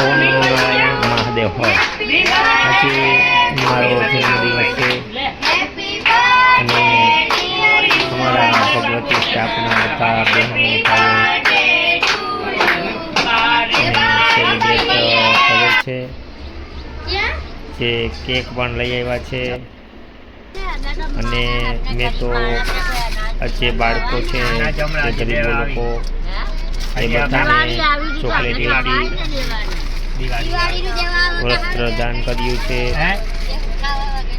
ઓમ નારાયણ મહાદેવ હોય. આજે મારો જન્મદિવસ છે અને અમારા ભગવતી સ્ટાફના બધા બહેનો સેલિબ્રેટ કરે છે. જે કેક પણ લઈ આવ્યા છે અને મેં તો જે બાળકો છે જે ગરીબ લોકો એ બધાને ચોકલેટ આપી વસ્ત્રદાન કર્યું છે,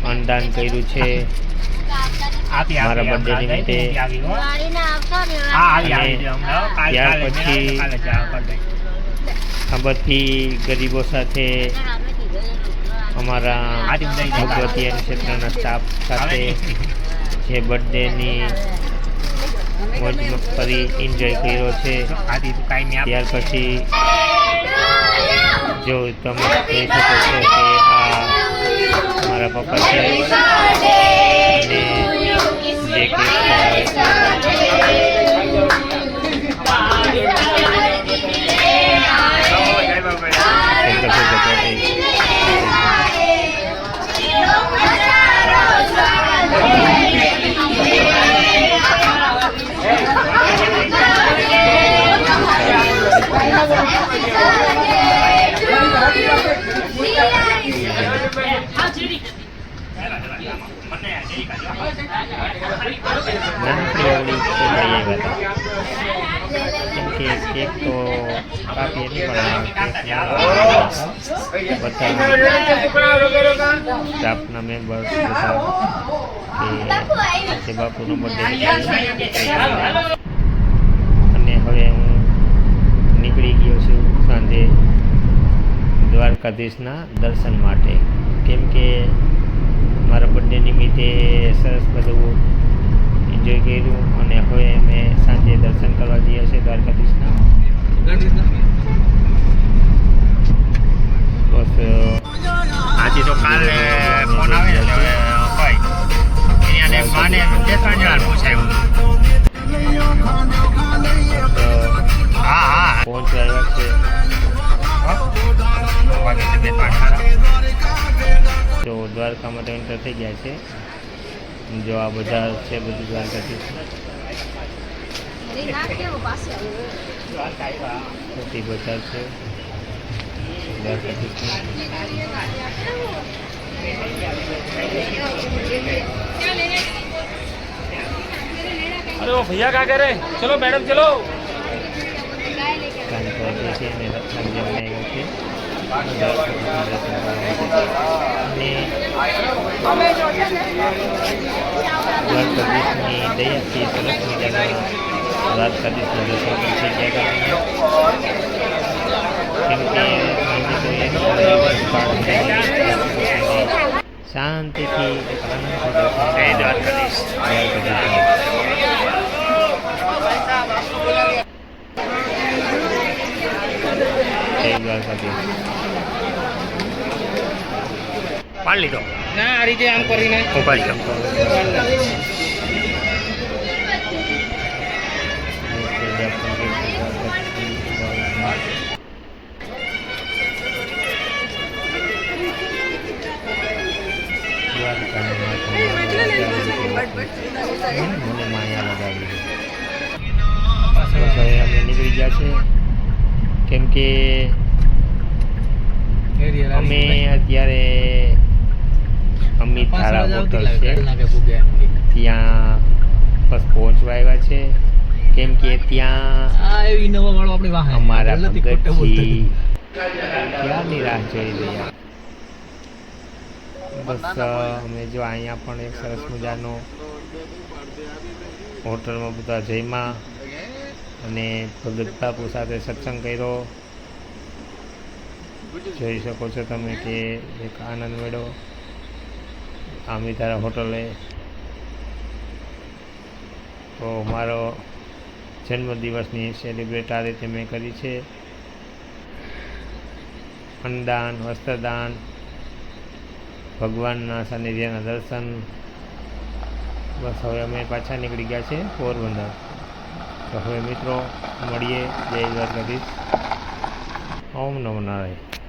અન્નદાન કર્યું છે મારા બર્થડે નિમિત્તે. ત્યાર પછી આ બધી ગરીબો સાથે અમારા ભગવતી ક્ષેત્રના સ્ટાફ સાથે જે બર્થડેની મોજ કરી એન્જોય કર્યો છે. ત્યાર પછી જો તમે કહી શકો છો કે આ મારા પપ્પા છે અને જે કેક તો કાપીએ નહીં પણ સ્ટાફના મેમ્બર્સ બધા કે બાપુનો બર્થડે અને હવે હું નીકળી ગયો છું સાંજે દ્વારકાધીશના દર્શન માટે. કેમ કે મારા બર્થડે નિમિત્તે સરસ બધું એન્જોય કર્યું અને હવે અમે સાંજે દર્શન કરવા જઈએ છીએ દ્વારકાધીશના. બસ આજે તો કાલે ફોન આવે એટલે ભાઈ અહીંયા માને બે ત્રણ જણા પૂછાયું. હા પહોંચવા આવ્યા છે તો દ્વારકામાં તો એન્ટર થઈ ગયા છે. જો આ બધા છે બધું દ્વારકાધીશ મોટી બજાર છે દ્વારકાધીશ. अरे वो भैया क्या कह रहे हैं? चलो मैडम चलो. કાન પર છે અને રત્ન જેવડાયું છે અને દ્વારકાધીશની દયાથી સરસ મજાના દ્વારકાધીશના દર્શન થઈ ગયા. કેમ કે શાંતિથી દ્વારકાધીશ પાડ લીધો ના આ રીતે આમ કરીને મોબાઈલ ચમકો મને માયા લગાવી. હવે અમે નીકળી ગયા છે. કેમ કે અમે અત્યારે અમિત ધારા હોટલ છે ત્યાં બસ પહોંચવા આવ્યા છે. કેમ કે ત્યાં અમારા ભગતજી ક્યાંની રાહ જોઈ રહ્યા. બસ અમે જો અહીંયા પણ એક સરસ મજાનો હોટલમાં બધા જમ્યા અને ભગત બાપુ સાથે સત્સંગ કર્યો. જોઈ શકો છો તમે કે એક આનંદ મેળો અમિતારા હોટલે. તો મારો જન્મદિવસની સેલિબ્રેટ આ રીતે મેં કરી છે. અન્નદાન, વસ્ત્રદાન, ભગવાનના સાનિધ્યના દર્શન. બસ હવે અમે પાછા નીકળી ગયા છે પોરબંદર. તો હવે મિત્રો મળીએ. જય દ્વારકાધીશ. ઓમ નમો નારાયણ.